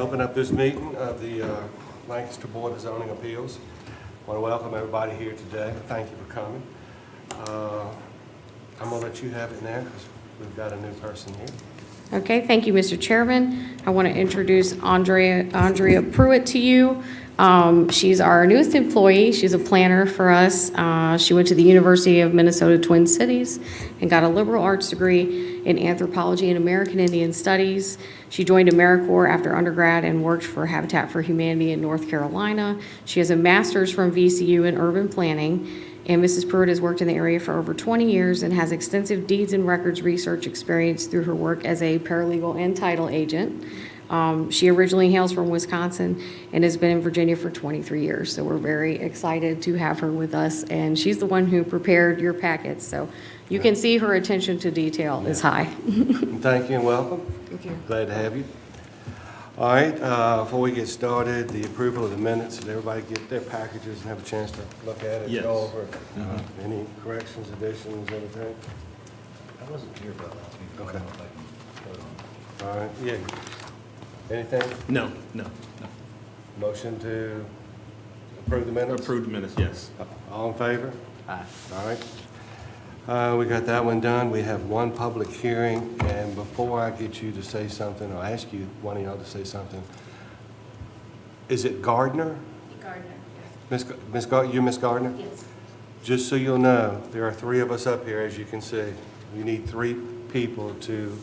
open up this meeting of the Lancaster Board of Zoning Appeals. I want to welcome everybody here today. Thank you for coming. I'm going to let you have it now because we've got a new person here. Okay, thank you, Mr. Chairman. I want to introduce Andrea Pruitt to you. She's our newest employee. She's a planner for us. She went to the University of Minnesota Twin Cities and got a liberal arts degree in anthropology and American Indian Studies. She joined AmeriCorps after undergrad and worked for Habitat for Humanity in North Carolina. She has a master's from VCU in urban planning. And Mrs. Pruitt has worked in the area for over 20 years and has extensive deeds and records research experience through her work as a paralegal and title agent. She originally hails from Wisconsin and has been in Virginia for 23 years. So we're very excited to have her with us. And she's the one who prepared your packets. So you can see her attention to detail is high. Thank you and welcome. Thank you. Glad to have you. All right, before we get started, the approval of the minutes, did everybody get their packages and have a chance to look at it? Yes. Go over it? Any corrections, additions, anything? I wasn't here about last week. Okay. I don't know if I can vote on All right, yeah. Anything? it. No. Motion to approve the minutes? Approved minutes, yes. All in favor? Aye. All right. We got that one done. We have one public hearing, and before I get you to say something, or ask you, one of y'all to say something, is it Gardner? Gardner, yes. You Miss Gardner? Yes. Just so you'll know, there are three of us up here, as you can see. You need three people to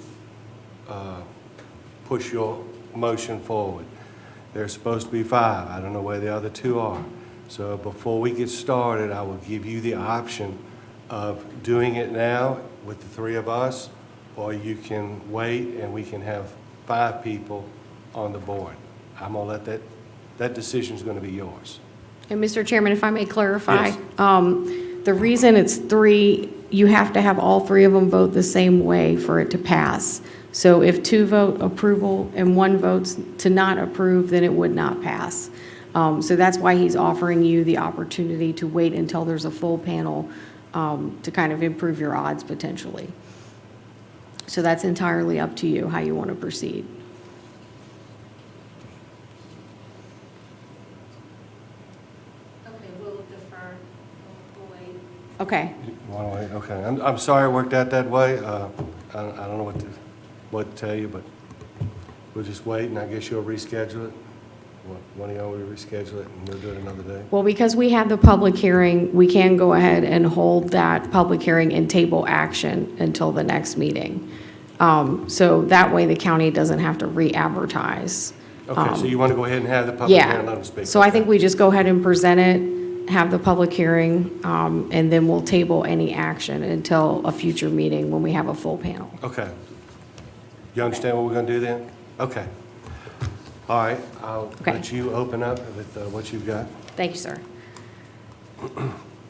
push your motion forward. There's supposed to be five. I don't know where the other two are. So before we get started, I will give you the option of doing it now with the three of us, or you can wait and we can have five people on the board. I'm gonna let that decision's gonna be yours. And Mr. Chairman, if I may clarify, Yes. the reason it's three, you have to have all three of them vote the same way for it to pass. So if two vote approval and one votes to not approve, then it would not pass. So that's why he's offering you the opportunity to wait until there's a full panel to kind of improve your odds potentially. So that's entirely up to you how you want to proceed. Okay, we'll defer, we'll wait. Okay. Wanna wait? Okay, I'm sorry it worked out that way. I don't know what to tell you, but we'll just wait, and I guess you'll reschedule it. One of y'all will reschedule it, and we'll do it another day. Well, because we had the public hearing, we can go ahead and hold that public hearing and table action until the next meeting. So that way the county doesn't have to re-advertise. Okay, so you want to go ahead and have the public hearing, let them Yeah, speak? so I Okay. think we just go ahead and present it, have the public hearing, and then we'll table any action until a future meeting when we have a full panel. Okay. You understand what we're going to do then? Okay. All right, I'll Okay. let you open up with what you've got. Thank you, sir.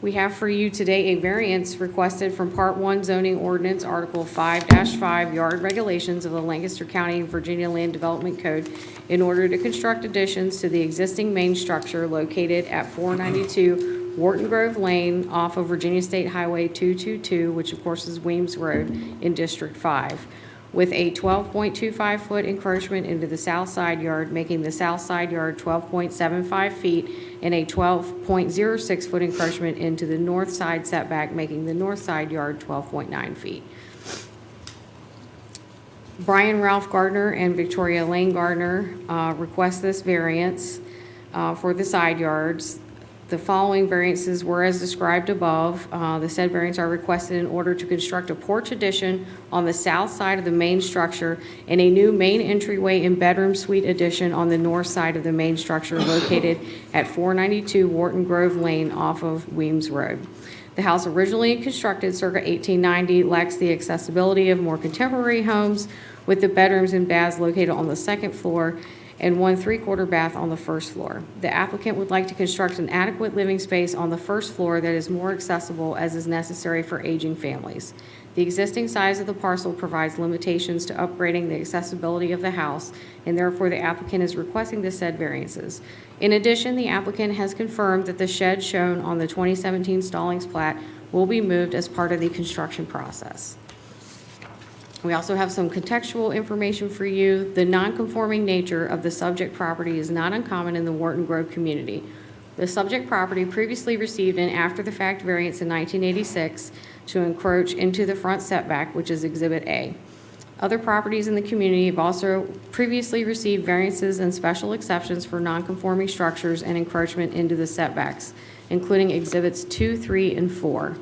We have for you today a variance requested from Part 1 zoning ordinance, Article 5-5, yard regulations of the Lancaster County, Virginia Land Development Code in order to construct additions to the existing main structure located at 492 Wharton Grove Lane off of Virginia State Highway 222, which of course is Weems Road in District 5. With a 12.25-foot encroachment into the south side yard, making the south side yard 12.75 feet, and a 12.06-foot encroachment into the north side setback, making the north side yard 12.9 feet. Brian Ralph Gardner and Victoria Lane Gardner request this variance for the side yards. The following variances were as described above. The said variants are requested in order to construct a porch addition on the south side of the main structure and a new main entryway and bedroom suite addition on the north side of the main structure located at 492 Wharton Grove Lane off of Weems Road. The house originally constructed circa 1890 lacks the accessibility of more contemporary homes with the bedrooms and baths located on the second floor and 1 3/4 bath on the first floor. The applicant would like to construct an adequate living space on the first floor that is more accessible as is necessary for aging families. The existing size of the parcel provides limitations to upgrading the accessibility of the house, and therefore the applicant is requesting the said variances. In addition, the applicant has confirmed that the shed shown on the 2017 Stallings plat will be moved as part of the construction process. We also have some contextual information for you. The non-conforming nature of the subject property is not uncommon in the Wharton Grove community. The subject property previously received an after-the-fact variance in 1986 to encroach into the front setback, which is Exhibit A. Other properties in the community have also previously received variances and special exceptions for non-conforming structures and encroachment into the setbacks, including Exhibits 2, 3, and 4,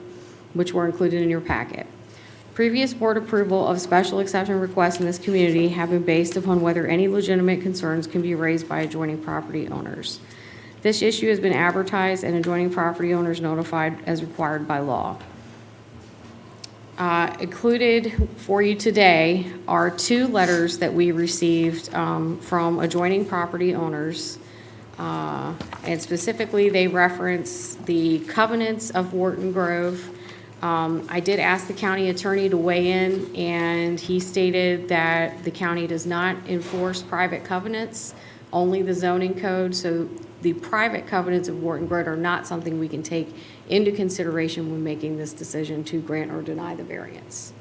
which were included in your packet. Previous board approval of special exception requests in this community have been based upon whether any legitimate concerns can be raised by adjoining property owners. This issue has been advertised and adjoining property owners notified as required by law. Included for you today are 2 letters that we received from adjoining property owners. And specifically, they reference the covenants of Wharton Grove. I did ask the county attorney to weigh in, and he stated that the county does not enforce private covenants, only the zoning code. So the private covenants of Wharton Grove are not something we can take into consideration when making this decision to grant or deny the variance.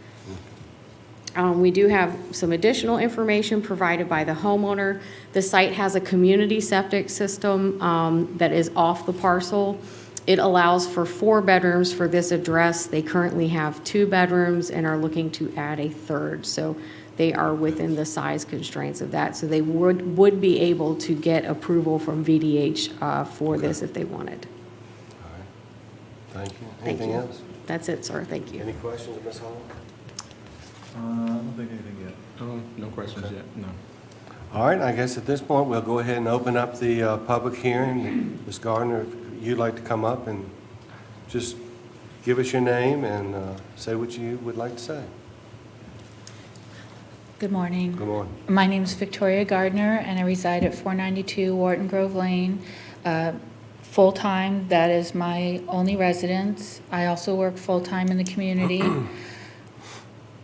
We do have some additional information provided by the homeowner. The site has a community septic system that is off the parcel. It allows for 4 bedrooms for this address. They currently have 2 bedrooms and are looking to add a 3rd. So they are within the size constraints of that. So they would be able to get approval from VDH for this if they wanted. All right. Thank you. Thank Anything you. else? That's it, sir. Thank you. Any questions, Ms. Hall? I don't think anything yet. No questions yet, no. All right, I guess at this point, we'll go ahead and open up the public hearing. Ms. Gardner, if you'd like to come up and just give us your name and say what you would like to say. Good morning. Good morning. My name is Victoria Gardner, and I reside at 492 Wharton Grove Lane. Full-time, that is my only residence. I also work full-time in the community.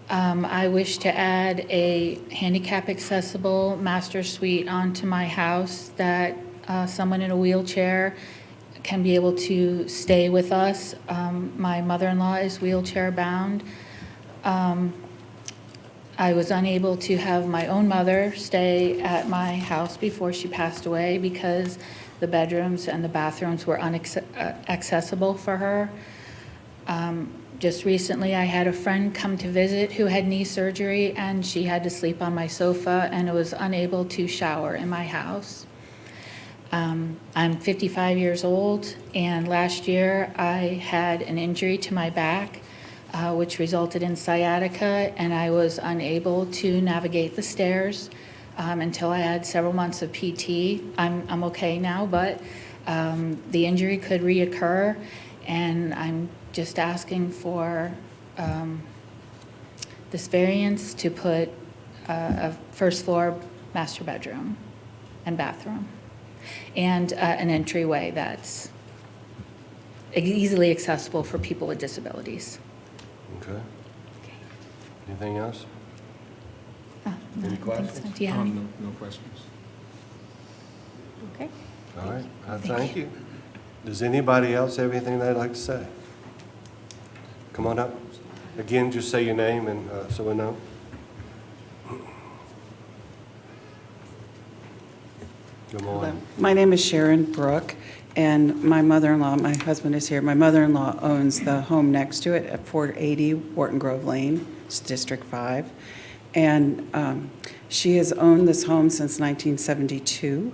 I wish to add a handicap-accessible master suite onto my house that someone in a wheelchair can be able to stay with us. My mother-in-law is wheelchair-bound. I was unable to have my own mother stay at my house before she passed away because the bedrooms and the bathrooms were inaccessible for her. Just recently, I had a friend come to visit who had knee surgery, and she had to sleep on my sofa and was unable to shower in my house. I'm 55 years old, and last year I had an injury to my back, which resulted in sciatica, and I was unable to navigate the stairs until I had several months of PT. I'm okay now, but the injury could reoccur, and I'm just asking for this variance to put a first floor master bedroom and bathroom, and an entryway that's easily accessible for people with disabilities. Okay. Anything else? No, Any I don't think questions? so. Do you have any? No questions. Okay. All right, Thank thank you. Does anybody else have anything they'd like to say? Come on up. Again, just say your name and so we know. Good Hello. morning. My name is Sharon Brook, and my mother-in-law, my husband is here, my mother-in-law owns the home next to it at 480 Wharton Grove Lane, it's District 5. And she has owned this home since 1972.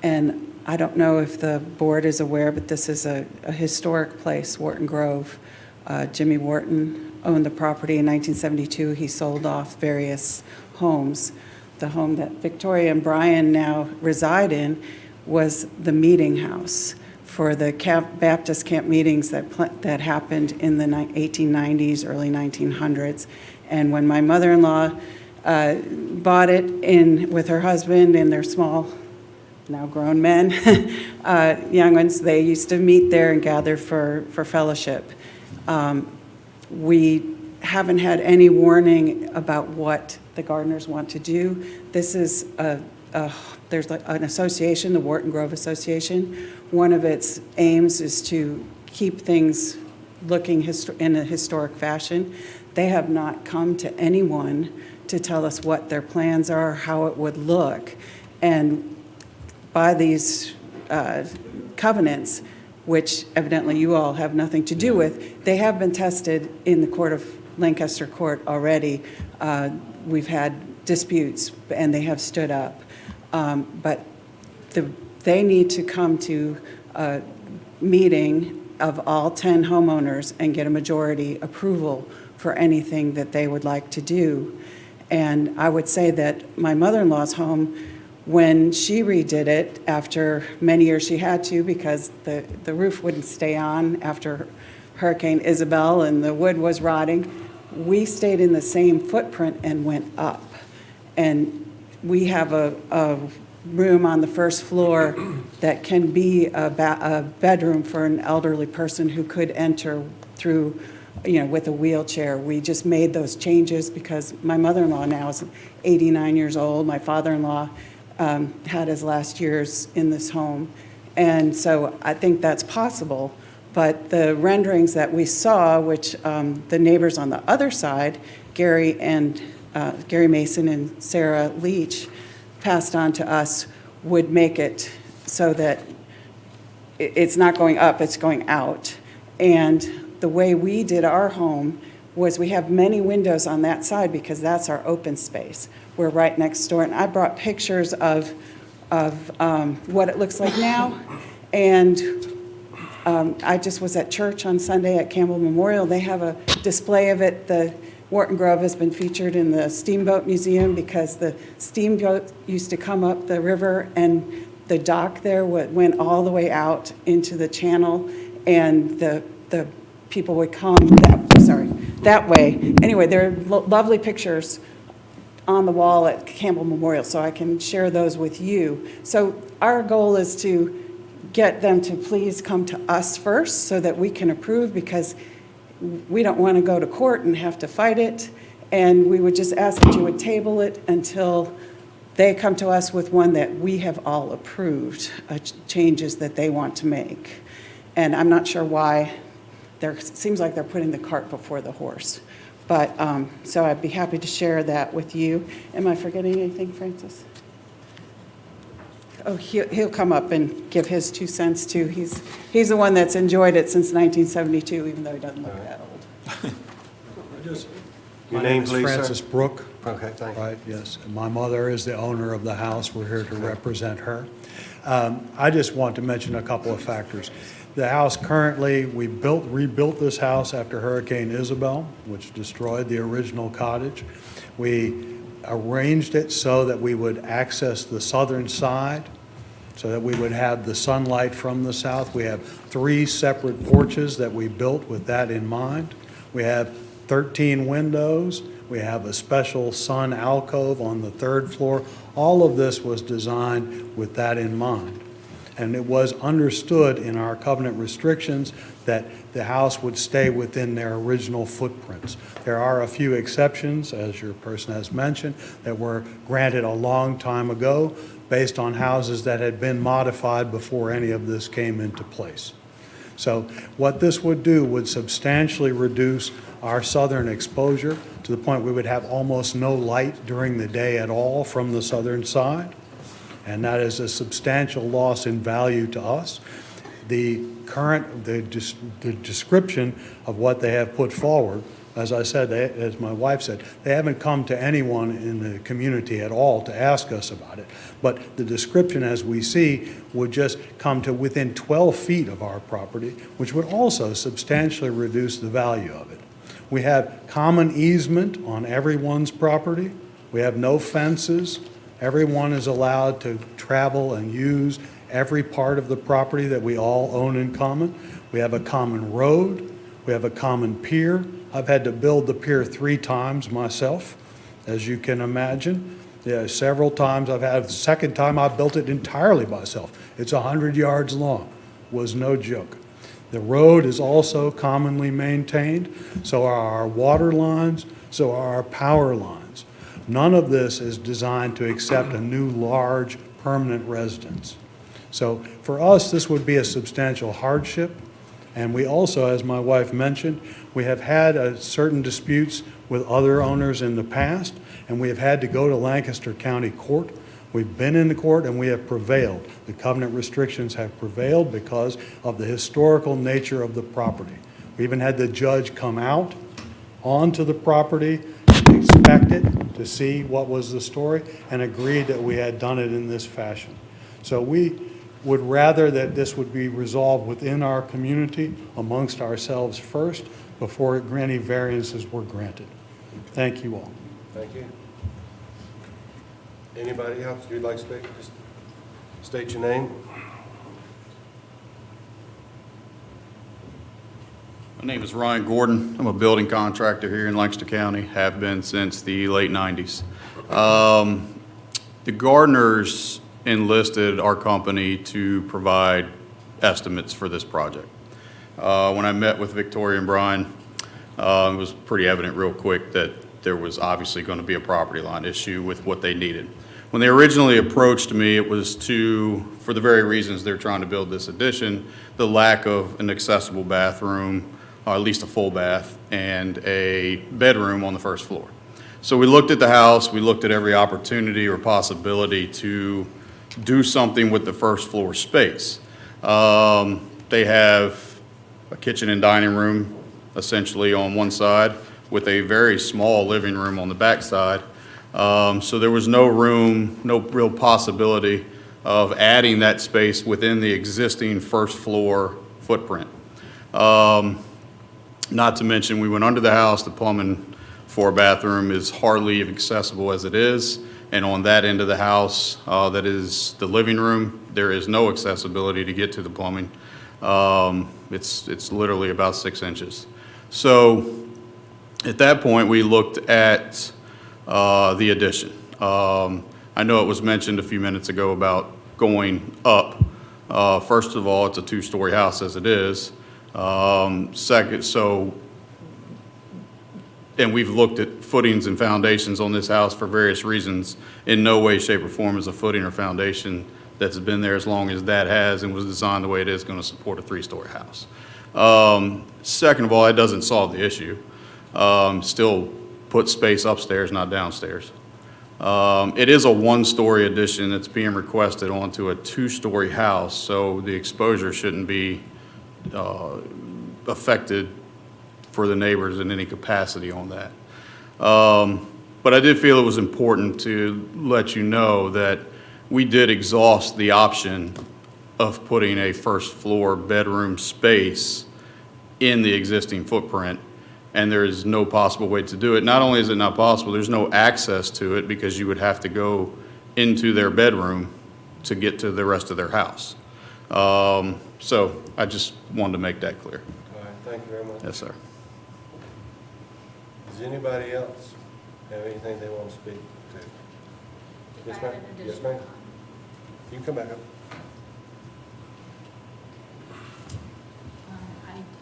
And I don't know if the board is aware, but this is a historic place, Wharton Grove. Jimmy Wharton owned the property in 1972. He sold off various homes. The home that Victoria and Brian now reside in was the meeting house for the Baptist camp meetings that happened in the 1890s, early 1900s. And when my mother-in-law bought it with her husband and their small, now grown men, young ones, they used to meet there and gather for fellowship. We haven't had any warning about what the Gardners want to do. This is there's an association, the Wharton Grove Association. One of its aims is to keep things looking in a historic fashion. They have not come to anyone to tell us what their plans are, how it would look. And by these covenants, which evidently you all have nothing to do with, they have been tested in the court of Lancaster Court already. We've had disputes, and they have stood up. But they need to come to a meeting of all 10 homeowners and get a majority approval for anything that they would like to do. And I would say that my mother-in-law's home, when she redid it, after many years she had to because the roof wouldn't stay on after Hurricane Isabel and the wood was rotting, we stayed in the same footprint and went up. And we have a room on the first floor that can be a bedroom for an elderly person who could enter through, with a wheelchair. We just made those changes because my mother-in-law now is 89 years old. My father-in-law had his last years in this home. And so I think that's possible. But the renderings that we saw, which the neighbors on the other side, Gary Mason and Sarah Leach, passed on to us, would make it so that it's not going up, it's going out. And the way we did our home was we have many windows on that side because that's our open space. We're right next door. And I brought pictures of what it looks like now. And I just was at church on Sunday at Campbell Memorial. They have a display of it. The Wharton Grove has been featured in the Steamboat Museum because the steamboat used to come up the river and the dock there went all the way out into the channel, and the people would come that way. Anyway, there are lovely pictures on the wall at Campbell Memorial, so I can share those with you. So our goal is to get them to please come to us first so that we can approve, because we don't want to go to court and have to fight it. And we would just ask that you would table it until they come to us with one that we have all approved, changes that they want to make. And I'm not sure why. Seems like they're putting the cart before the horse. But, so I'd be happy to share that with you. Am I forgetting anything, Francis? Oh, he'll come up and give his 2 cents too. He's the one that's enjoyed it since 1972, even though he doesn't look that old. Your My name, name is please, sir? Francis Brook. Okay, thank you. Right, yes. And my mother is the owner of the house. We're here to represent her. I just want to mention a couple of factors. The house currently, we rebuilt this house after Hurricane Isabel, which destroyed the original cottage. We arranged it so that we would access the southern side, so that we would have the sunlight from the south. We have 3 separate porches that we built with that in mind. We have 13 windows. We have a special sun alcove on the 3rd floor. All of this was designed with that in mind. And it was understood in our covenant restrictions that the house would stay within their original footprints. There are a few exceptions, as your person has mentioned, that were granted a long time ago based on houses that had been modified before any of this came into place. So what this would do would substantially reduce our southern exposure to the point we would have almost no light during the day at all from the southern side. And that is a substantial loss in value to us. The description of what they have put forward, as I said, as my wife said, they haven't come to anyone in the community at all to ask us about it. But the description, as we see, would just come to within 12 feet of our property, which would also substantially reduce the value of it. We have common easement on everyone's property. We have no fences. Everyone is allowed to travel and use every part of the property that we all own in common. We have a common road. We have a common pier. I've had to build the pier 3 times myself, as you can imagine. Yeah, several times I've had, the second time I built it entirely myself. It's 100 yards long. Was no joke. The road is also commonly maintained. So are our water lines, so are our power lines. None of this is designed to accept a new large permanent residence. So for us, this would be a substantial hardship. And we also, as my wife mentioned, we have had certain disputes with other owners in the past, and we have had to go to Lancaster County Court. We've been in the court and we have prevailed. The covenant restrictions have prevailed because of the historical nature of the property. We even had the judge come out onto the property, inspect it to see what was the story, and agreed that we had done it in this fashion. So we would rather that this would be resolved within our community amongst ourselves first before any variances were granted. Thank you all. Thank you. Anybody else you'd like to speak? Just state your name. My name is Ryan Gordon. I'm a building contractor here in Lancaster County, have been since the late 90s. The Gardners enlisted our company to provide estimates for this project. When I met with Victoria and Brian, it was pretty evident real quick that there was obviously going to be a property line issue with what they needed. When they originally approached me, it was for the very reasons they're trying to build this addition, the lack of an accessible bathroom, or at least a full bath, and a bedroom on the first floor. So we looked at the house, we looked at every opportunity or possibility to do something with the first floor space. They have a kitchen and dining room essentially on one side with a very small living room on the back side. So there was no room, no real possibility of adding that space within the existing first floor footprint. Not to mention, we went under the house, the plumbing for a bathroom is hardly accessible as it is. And on that end of the house, that is the living room, there is no accessibility to get to the plumbing. It's literally about 6 inches. So at that point, we looked at the addition. I know it was mentioned a few minutes ago about going up. First of all, it's a 2-story house as it is. And we've looked at footings and foundations on this house for various reasons. In no way, shape, or form is a footing or foundation that's been there as long as that has and was designed the way it is going to support a 3-story house. Second of all, it doesn't solve the issue. Still put space upstairs, not downstairs. It is a 1-story addition that's being requested onto a 2-story house, so the exposure shouldn't be affected for the neighbors in any capacity on that. But I did feel it was important to let you know that we did exhaust the option of putting a first floor bedroom space in the existing footprint, and there is no possible way to do it. Not only is it not possible, there's no access to it because you would have to go into their bedroom to get to the rest of their house. So I just wanted to make that clear. All right, thank you very much. Yes, sir. Does anybody else have anything they want to speak to? Yes, ma'am? Yes, ma'am? You can come back up.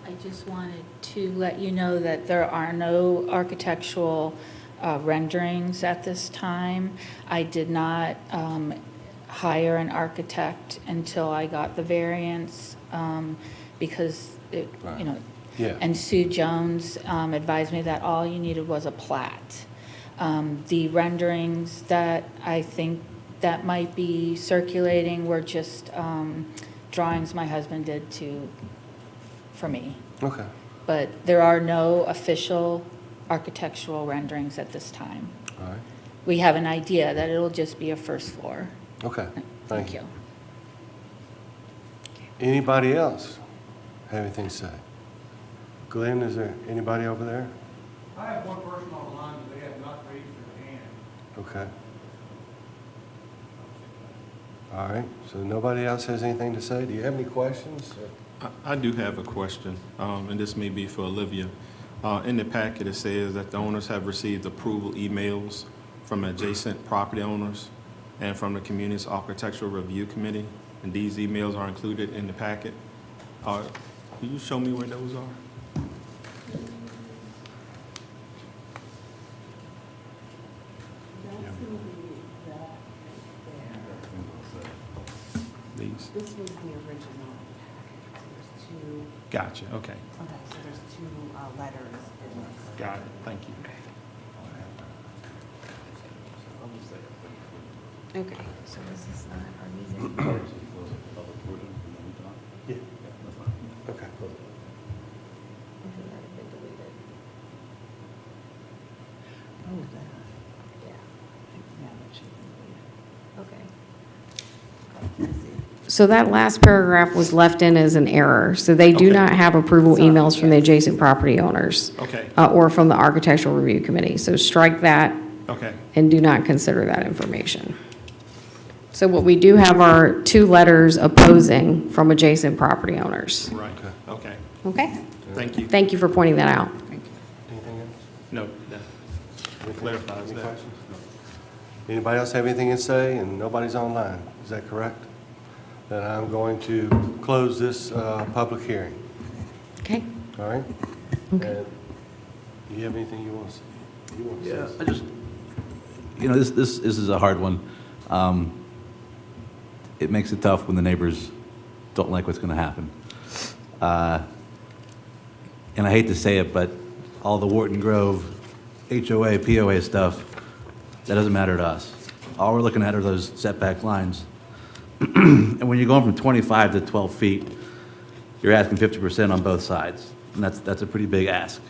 I just wanted to let you know that there are no architectural renderings at this time. I did not hire an architect until I got the variance because it, you know, Yeah. and Sue Jones advised me that all you needed was a plat. The renderings that I think that might be circulating were just drawings my husband did for me. Okay. But there are no official architectural renderings at this time. All right. We have an idea that it'll just be a first floor. Okay. Thank you. Anybody else have anything to say? Glenn, is there anybody over there? I have one person on the line, but they have not raised their hand. Okay. All right, so nobody else has anything to say? Do you have any questions? I do have a question, and this may be for Olivia. In the packet, it says that the owners have received approval emails from adjacent property owners and from the Community's Architectural Review Committee, and these emails are included in the packet. Can you show me where those are? These? This was the original package. There's two, Gotcha, okay. okay, so there's two letters in this. Got it, thank you. Okay, so this is not, are these? Yeah. Okay. Oh, that, Yeah. yeah, that should be Okay. So that last paragraph was left in as an error, so they do Okay. not have approval emails from the adjacent property owners. Okay, Or from the Architectural Review Committee, so strike that okay, and do not consider that information. So what we do have are two letters opposing from adjacent property owners. right, okay, Okay? thank you. Thank you for pointing that out. Anything else? No, that Anything- clarifies any that. questions? Anybody else have anything to say? And nobody's online, is that correct? Then I'm going to close this public hearing, Okay? all right? Okay. And do you have anything you want to say? You want to say Yeah, something? I just, this is a hard one. It makes it tough when the neighbors don't like what's going to happen. And I hate to say it, but all the Wharton Grove HOA, POA stuff, that doesn't matter to us. All we're looking at are those setback lines. And when you're going from 25 to 12 feet, you're asking 50% on both sides, and that's a pretty big ask.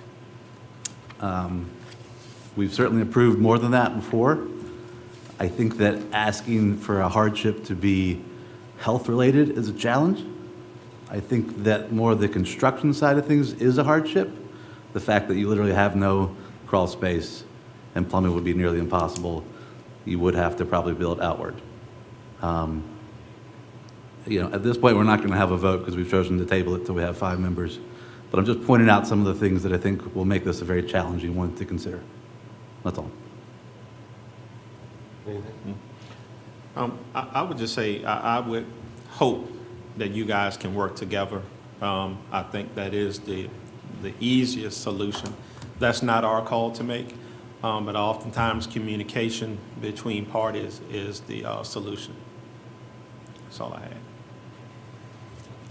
We've certainly approved more than that before. I think that asking for a hardship to be health-related is a challenge. I think that more of the construction side of things is a hardship. The fact that you literally have no crawl space and plumbing would be nearly impossible. You would have to probably build outward. At this point, we're not going to have a vote because we've chosen to table it until we have 5 members. But I'm just pointing out some of the things that I think will make this a very challenging one to consider. That's all. Anything? I would just say, I would hope that you guys can work together. I think that is the easiest solution. That's not our call to make, but oftentimes communication between parties is the solution. That's all I had.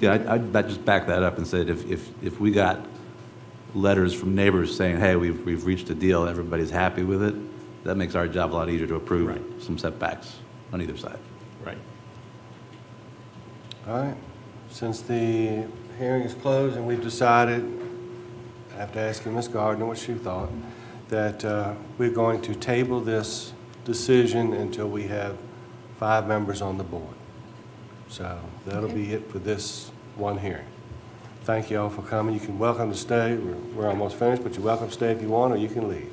Yeah, I'd just back that up and say if we got letters from neighbors saying, hey, we've reached a deal, everybody's happy with it, that makes our job a lot easier to approve Right. some setbacks on either side. Right. All right, since the hearing is closed and we've decided, after asking Ms. Gardner what she thought, that we're going to table this decision until we have 5 members on the board. So that'll be it for this one hearing. Thank you all for coming. You can welcome to stay. We're almost finished, but you're welcome to stay if you want, or you can leave.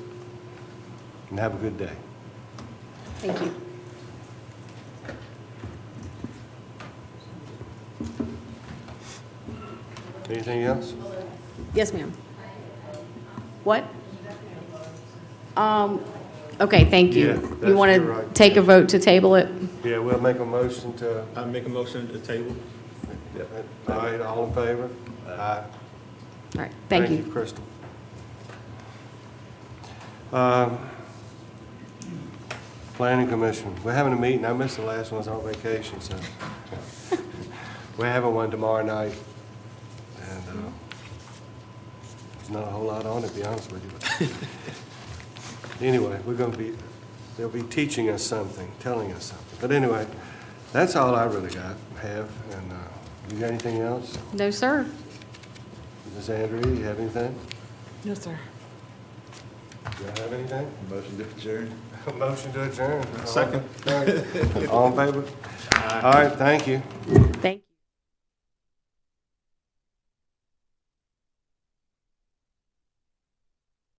And have a good day. Thank you. Anything else? Yes, ma'am. What? Okay, thank Yeah, you. that's- You want you're to right. take a vote to table it? Yeah, we'll make a motion to, I make a motion to table. all right, all in favor? Aye. All right, thank you. Crystal. Planning Commission, we're having a meeting, I missed the last one, I was on vacation, so. We're having one tomorrow night, and there's not a whole lot on it, to be honest with you. Anyway, they'll be teaching us something, telling us something. But anyway, that's all I really have, and you got anything else? No, sir. Ms. Andrea, you have anything? No, sir. Do you have anything? Motion to adjourn. Motion to adjourn. Second. All in favor? All right, thank you. Thank you.